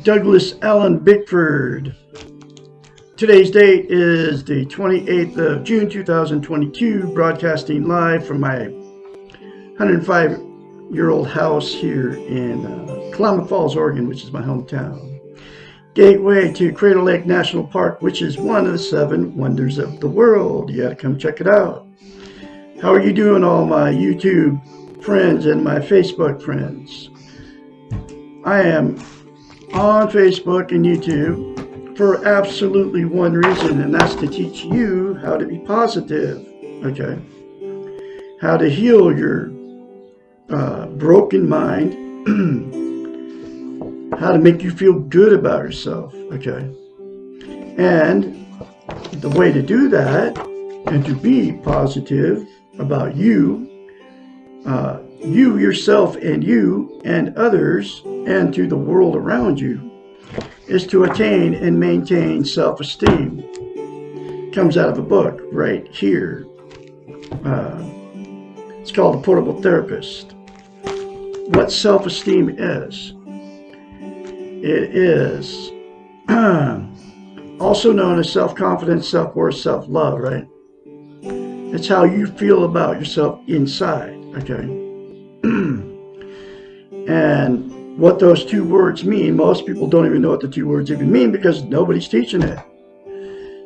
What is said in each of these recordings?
Douglas Allen Bickford. Today's date is the 28th of June 2022, broadcasting live from my 105-year-old house here in Klamath Falls, Oregon, which is my hometown. Gateway to Crater Lake National Park, which is one of the 7 wonders of the world. You gotta come check it out. How are you doing, all my YouTube friends and my Facebook friends? I am on Facebook and YouTube for absolutely one reason, and that's to teach you how to be positive, okay? How to heal your broken mind, how to make you feel good about yourself, okay? And the way to do that and to be positive about you, you yourself and you and others and to the world around you, is to attain and maintain self-esteem. Comes out of a book right here. It's called The Portable Therapist. What self-esteem is. It is also known as self-confidence, self-worth, self-love, right? It's how you feel about yourself inside, okay? And what those 2 words mean, most people don't even know what the 2 words even mean because nobody's teaching it.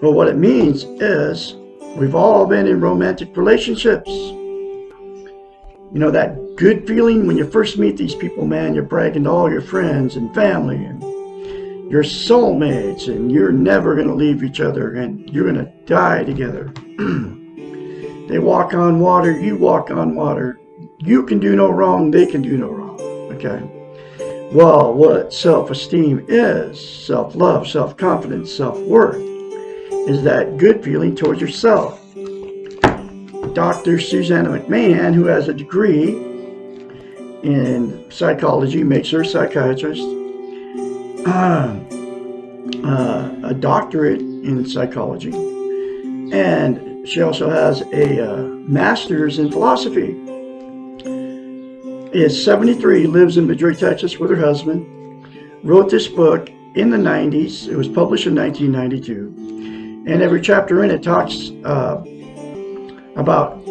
But what it means is we've all been in romantic relationships. You know, that good feeling when you first meet these people, man, you're bragging to all your friends and family and your soulmates, and you're never going to leave each other, and you're going to die together. They walk on water, you walk on water. You can do no wrong, they can do no wrong, okay? Well, what self-esteem is, self-love, self-confidence, self-worth, is that good feeling towards yourself. Dr. Susanna McMahon, who has a degree in psychology, makes her a psychiatrist, a doctorate in psychology, and she also has a master's in philosophy. Is 73, lives in Madrid, Texas with her husband, wrote this book in the 90s. It was published in 1992. And every chapter in it talks about,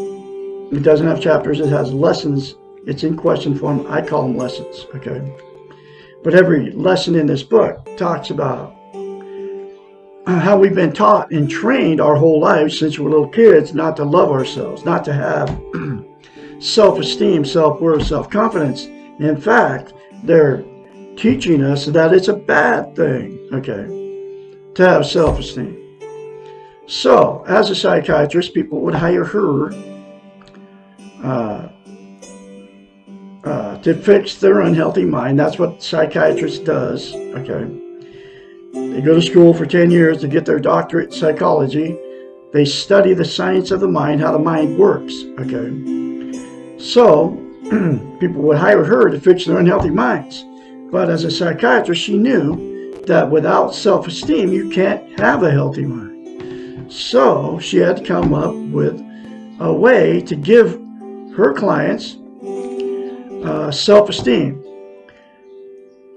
it doesn't have chapters, it has lessons. It's in question form. I call them lessons, okay? But every lesson in this book talks about how we've been taught and trained our whole lives since we're little kids not to love ourselves, not to have self-esteem, self-worth, self-confidence. In fact, they're teaching us that it's a bad thing, okay, to have self-esteem. So, as a psychiatrist, people would hire her to fix their unhealthy mind. That's what psychiatrist does, okay? They go to school for 10 years to get their doctorate in psychology. They study the science of the mind, how the mind works, okay? So, people would hire her to fix their unhealthy minds. But as a psychiatrist, she knew that without self-esteem, you can't have a healthy mind. So, she had to come up with a way to give her clients self-esteem.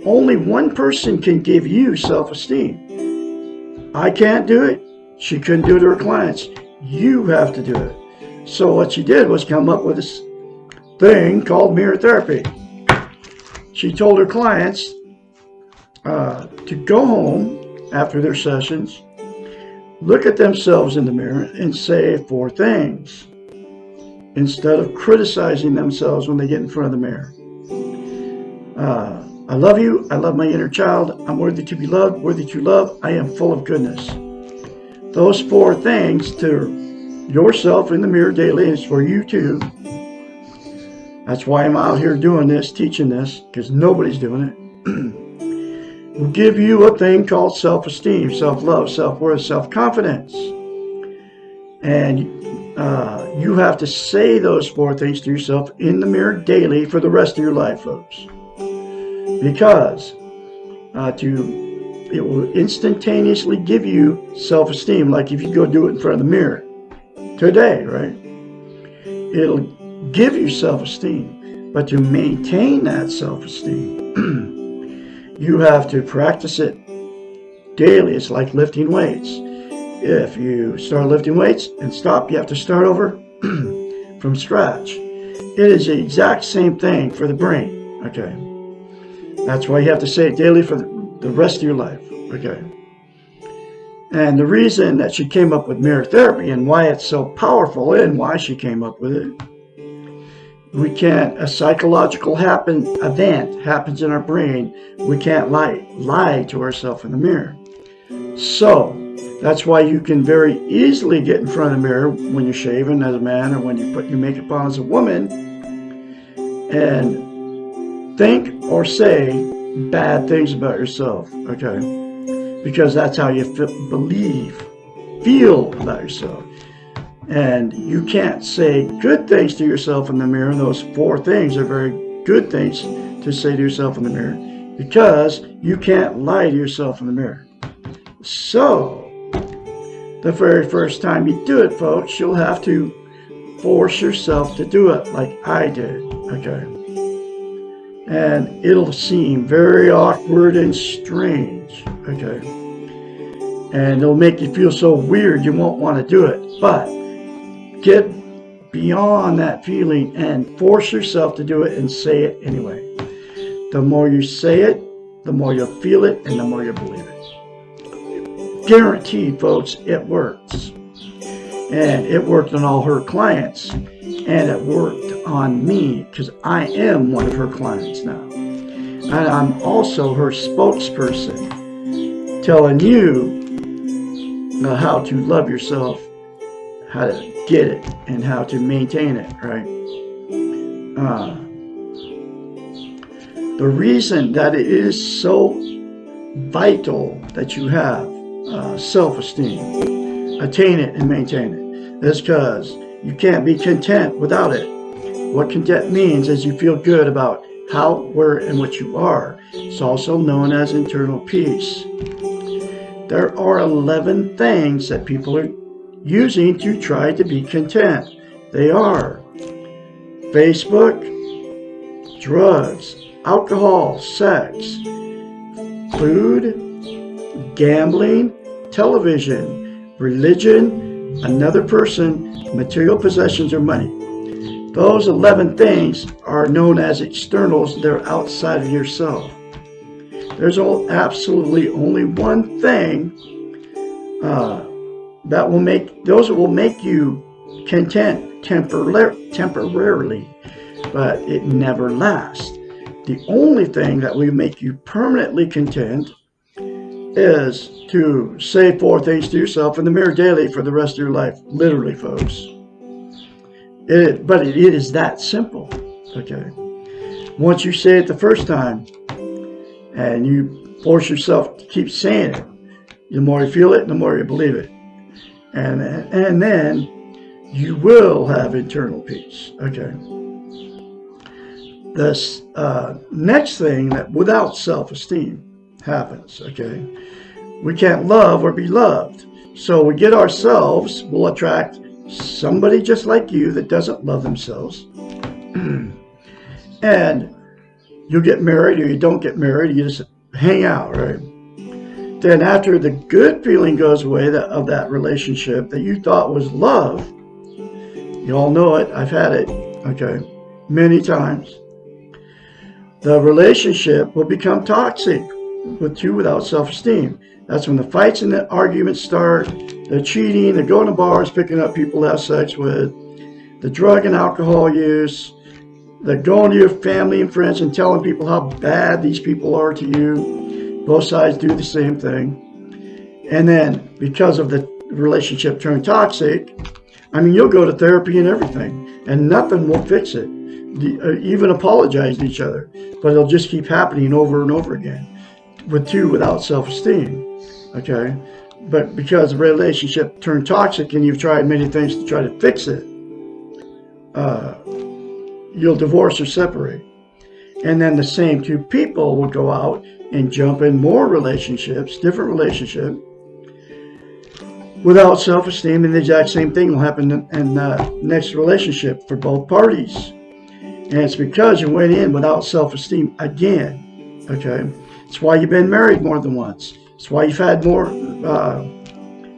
Only one person can give you self-esteem. I can't do it. She couldn't do it to her clients. You have to do it. So what she did was come up with this thing called mirror therapy. She told her clients to go home after their sessions, look at themselves in the mirror and say 4 things instead of criticizing themselves when they get in front of the mirror. I love you. I love my inner child. I'm worthy to be loved, worthy to love. I am full of goodness. Those 4 things to yourself in the mirror daily is for you too. That's why I'm out here doing this, teaching this, because nobody's doing it. Will give you a thing called self-esteem, self-love, self-worth, self-confidence. And you have to say those 4 things to yourself in the mirror daily for the rest of your life, folks. Because it will instantaneously give you self-esteem, like if you go do it in front of the mirror today, right? It'll give you self-esteem. But to maintain that self-esteem, You have to practice it daily. It's like lifting weights. If you start lifting weights and stop, you have to start over from scratch. It is the exact same thing for the brain. Okay. That's why you have to say it daily for the rest of your life. Okay. And the reason that she came up with mirror therapy and why it's so powerful and why she came up with it, a psychological event happens in our brain. We can't lie to ourselves in the mirror. So that's why you can very easily get in front of the mirror when you're shaving as a man or when you put your makeup on as a woman and think or say bad things about yourself, okay? Because that's how you feel about yourself. And you can't say good things to yourself in the mirror. Those 4 things are very good things to say to yourself in the mirror because you can't lie to yourself in the mirror. So, the very first time you do it, folks, you'll have to force yourself to do it like I did, okay? And it'll seem very awkward and strange, okay? And it'll make you feel so weird you won't want to do it. But get beyond that feeling and force yourself to do it and say it anyway. The more you say it, the more you'll feel it and the more you believe it. Guaranteed, folks, it works. And it worked on all her clients. And it worked on me because I am one of her clients now. And I'm also her spokesperson, telling you how to love yourself, how to get it, and how to maintain it, right? The reason that it is so vital that you have self-esteem, attain it and maintain it, is because you can't be content without it. What content means is you feel good about how, where, and what you are. It's also known as internal peace. There are 11 things that people are using to try to be content. They are Facebook, drugs, alcohol, sex, food, gambling, television, religion, another person, material possessions, or money. Those 11 things are known as externals. They're outside of yourself. There's absolutely only one thing that will make you content temporarily, but it never lasts. The only thing that will make you permanently content is to say 4 things to yourself in the mirror daily for the rest of your life. Literally, folks. But it is that simple. Okay. Once you say it the first time, and you force yourself to keep saying it, the more you feel it, the more you believe it. And then you will have internal peace. Okay. This next thing that without self-esteem happens. Okay. We can't love or be loved. So we get ourselves, we'll attract somebody just like you that doesn't love themselves. And you get married or you don't get married, you just hang out, right? Then after the good feeling goes away of that relationship that you thought was love, you all know it, I've had it, okay, many times. The relationship will become toxic with you without self-esteem. That's when the fights and the arguments start, the cheating, the going to bars, picking up people to have sex with, the drug and alcohol use, the going to your family and friends and telling people how bad these people are to you. Both sides do the same thing. And then because of the relationship turned toxic, I mean, you'll go to therapy and everything, and nothing will fix it. Even apologize to each other, but it'll just keep happening over and over again with you without self-esteem. Okay, but because the relationship turned toxic and you've tried many things to try to fix it, you'll divorce or separate. And then the same 2 people will go out and jump in more relationships, different relationships, without self-esteem, and the exact same thing will happen in the next relationship for both parties. And it's because you went in without self-esteem again. Okay, It's why you've been married more than once. It's why you've had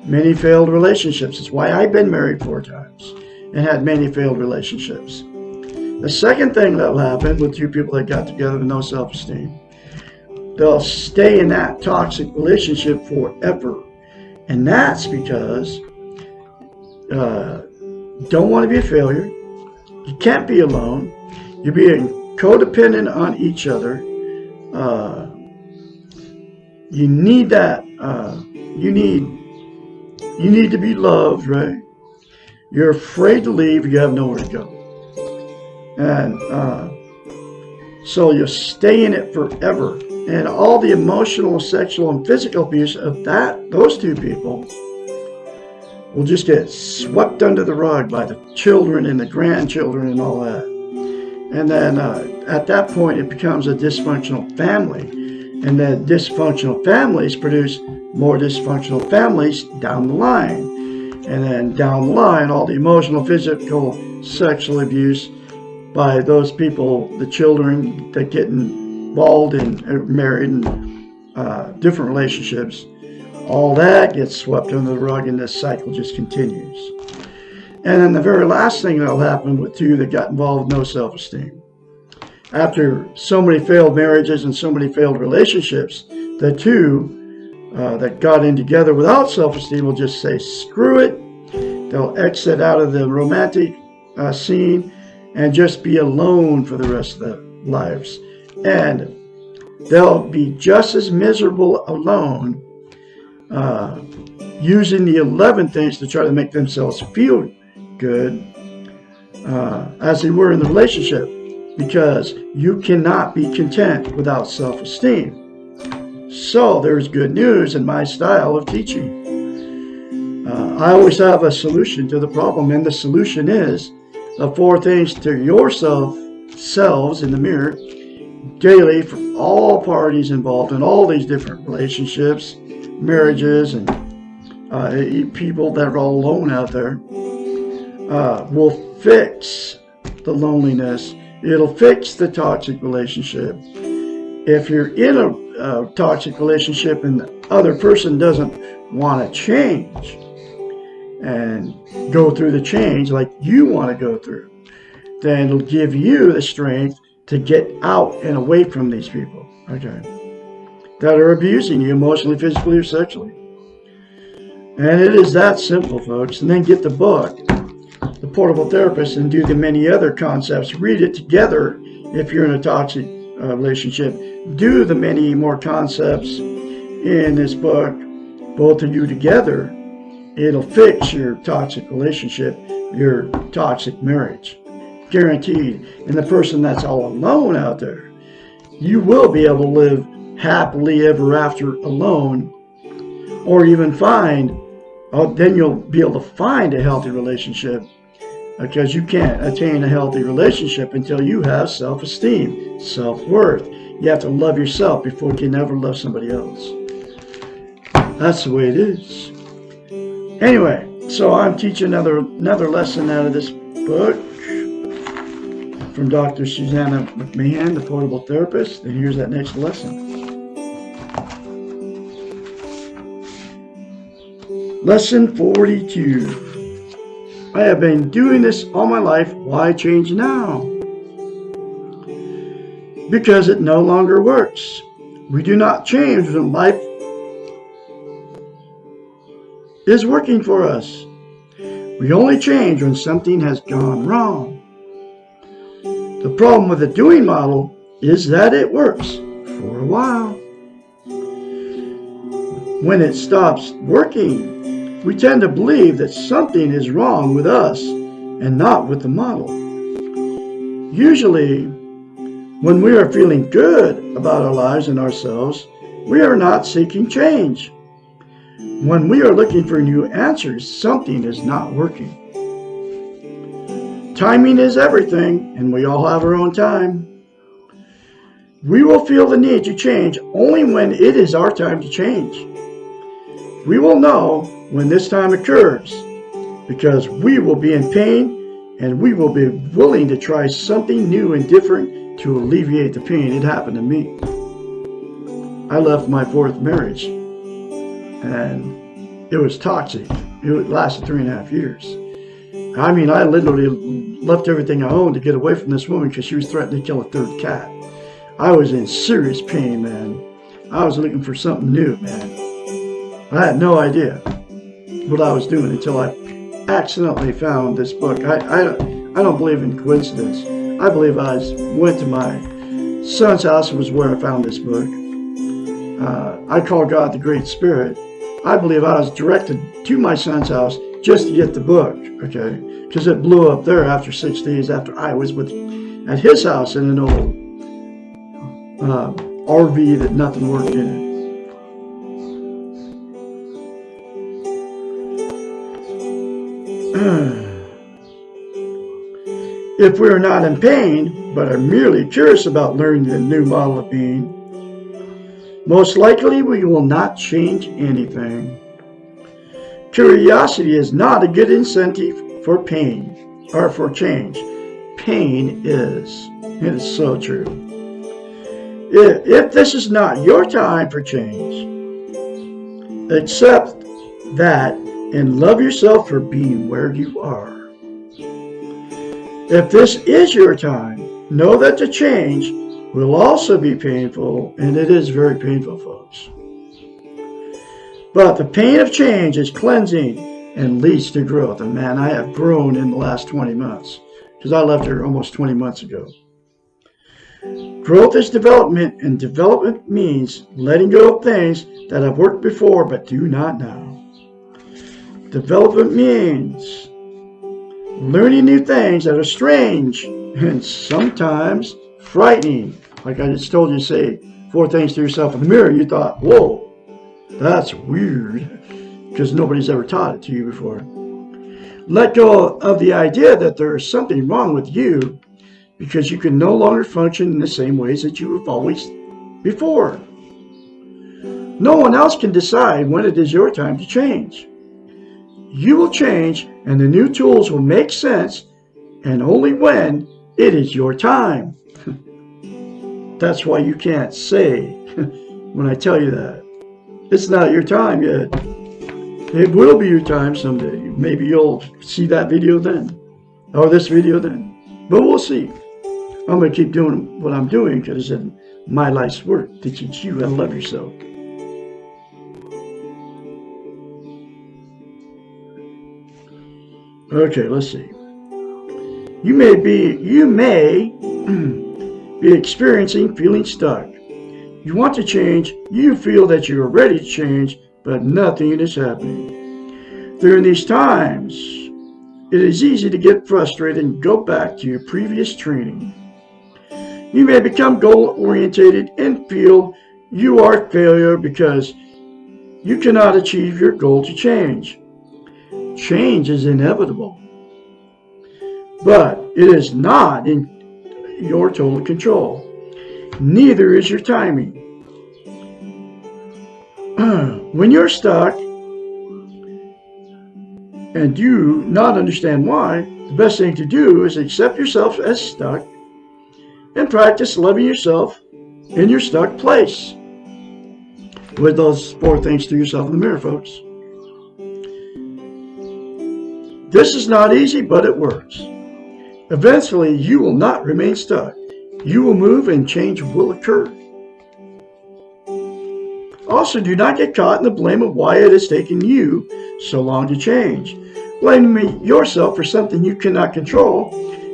many failed relationships. It's why I've been married 4 times and had many failed relationships. The second thing that will happen with 2 people that got together with no self-esteem, they'll stay in that toxic relationship forever. And that's because don't want to be a failure. You can't be alone. You're being codependent on each other. You need that. You need to be loved, right? You're afraid to leave. You have nowhere to go. And so you'll stay in it forever. And all the emotional, sexual, and physical abuse of those 2 people will just get swept under the rug by the children and the grandchildren and all that. And then at that point, it becomes a dysfunctional family. And then dysfunctional families produce more dysfunctional families down the line. And then down the line, all the emotional, physical, sexual abuse by those people, the children that get involved in married and different relationships, all that gets swept under the rug and this cycle just continues. And then the very last thing that'll happen with 2 that got involved with no self-esteem. After so many failed marriages and so many failed relationships, the 2 that got in together without self-esteem will just say, screw it. They'll exit out of the romantic scene and just be alone for the rest of their lives. And they'll be just as miserable alone, using the 11 things to try to make themselves feel good, as they were in the relationship, because you cannot be content without self-esteem. So there's good news in my style of teaching. I always have a solution to the problem, and the solution is the 4 things to yourselves in the mirror daily for all parties involved in all these different relationships, marriages, and people that are all alone out there, will fix the loneliness. It'll fix the toxic relationship. If you're in a toxic relationship and the other person doesn't want to change and go through the change like you want to go through, then it'll give you the strength to get out and away from these people, okay, that are abusing you emotionally, physically, or sexually. And it is that simple, folks. And then get the book, The Portable Therapist, and do the many other concepts. Read it together if you're in a toxic relationship. Do the many more concepts in this book, both of you together. It'll fix your toxic relationship, your toxic marriage. Guaranteed. And the person that's all alone out there, you will be able to live happily ever after alone, or even then you'll be able to find a healthy relationship, because you can't attain a healthy relationship until you have self-esteem, self-worth. You have to love yourself before you can ever love somebody else. That's the way it is. Anyway, so I'm teaching another lesson out of this book from Dr. Susanna McMahon, The Portable Therapist. And here's that next lesson. Lesson 42. I have been doing this all my life. Why change now? Because it no longer works. We do not change when life is working for us. We only change when something has gone wrong. The problem with the doing model is that it works for a while. When it stops working, we tend to believe that something is wrong with us and not with the model. Usually, when we are feeling good about our lives and ourselves, we are not seeking change. When we are looking for new answers, something is not working. Timing is everything, and we all have our own time. We will feel the need to change only when it is our time to change. We will know when this time occurs, because we will be in pain and we will be willing to try something new and different to alleviate the pain. It happened to me. I left my fourth marriage, and it was toxic. It lasted 3.5 years. I mean, I literally left everything I owned to get away from this woman because she was threatening to kill a third cat. I was in serious pain, man. I was looking for something new, man. I had no idea what I was doing until I accidentally found this book. I don't believe in coincidence. I believe I went to my son's house was where I found this book. I call God the Great Spirit. I believe I was directed to my son's house just to get the book, okay? Because it blew up there after 6 days after I was at his house in an old RV that nothing worked in it. If we are not in pain, but are merely curious about learning the new model of being, most likely we will not change anything. Curiosity is not a good incentive for pain or for change. Pain is. It is so true. If this is not your time for change, accept that and love yourself for being where you are. If this is your time, know that the change will also be painful, and it is very painful, folks. But the pain of change is cleansing and leads to growth. And man, I have grown in the last 20 months because I left her almost 20 months ago. Growth is development, and development means letting go of things that have worked before but do not now. Development means learning new things that are strange and sometimes frightening. Like I just told you, say 4 things to yourself in the mirror. You thought, whoa, that's weird, because nobody's ever taught it to you before. Let go of the idea that there is something wrong with you because you can no longer function in the same ways that you have always before. No one else can decide when it is your time to change. You will change, and the new tools will make sense, and only when it is your time. That's why you can't say when I tell you that. It's not your time yet. It will be your time someday. Maybe you'll see that video then, or this video then. But we'll see. I'm going to keep doing what I'm doing because it's my life's work to teach you how to love yourself. Okay, let's see. You may be experiencing feeling stuck. You want to change, you feel that you are ready to change, but nothing is happening. During these times, it is easy to get frustrated and go back to your previous training. You may become goal-oriented and feel you are a failure because you cannot achieve your goal to change. Change is inevitable, but it is not in your total control. Neither is your timing. When you're stuck and you not understand why, the best thing to do is accept yourself as stuck and practice loving yourself in your stuck place. With those 4 things to yourself in the mirror, folks. This is not easy, but it works. Eventually, you will not remain stuck. You will move and change will occur. Also, do not get caught in the blame of why it has taken you so long to change. Blaming yourself for something you cannot control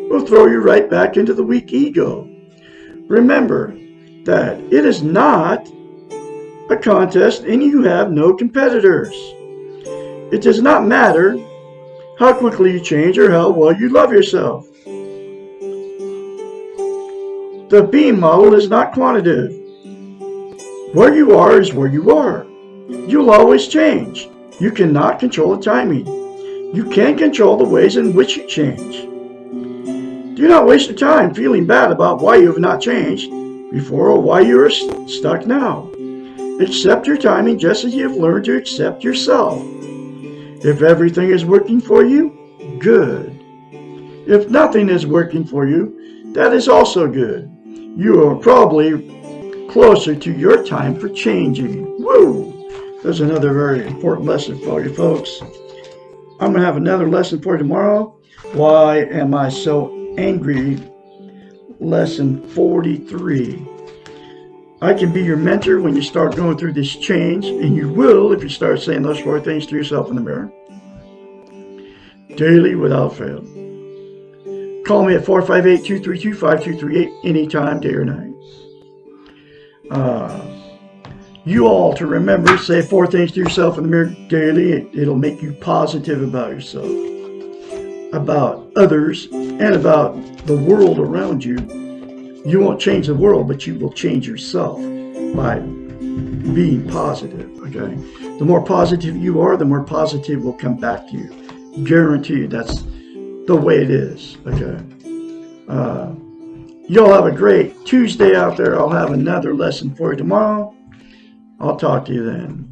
will throw you right back into the weak ego. Remember that it is not a contest and you have no competitors. It does not matter how quickly you change or how well you love yourself. The being model is not quantitative. Where you are is where you are. You'll always change. You cannot control the timing. You can control the ways in which you change. Do not waste your time feeling bad about why you have not changed before or why you are stuck now. Accept your timing just as you have learned to accept yourself. If everything is working for you, good. If nothing is working for you, that is also good. You are probably closer to your time for changing. Woo! There's another very important lesson for you folks. I'm going to have another lesson for you tomorrow. Why am I so angry? Lesson 43. I can be your mentor when you start going through this change, and you will if you start saying those 4 things to yourself in the mirror. Daily without fail. Call me at 458-232-5238 anytime, day or night. You all to remember, say 4 things to yourself in the mirror daily. It'll make you positive about yourself, about others, and about the world around you. You won't change the world, but you will change yourself by being positive, okay? The more positive you are, the more positive will come back to you. Guarantee you that's the way it is, okay? Y'all have a great Tuesday out there. I'll have another lesson for you tomorrow. I'll talk to you then.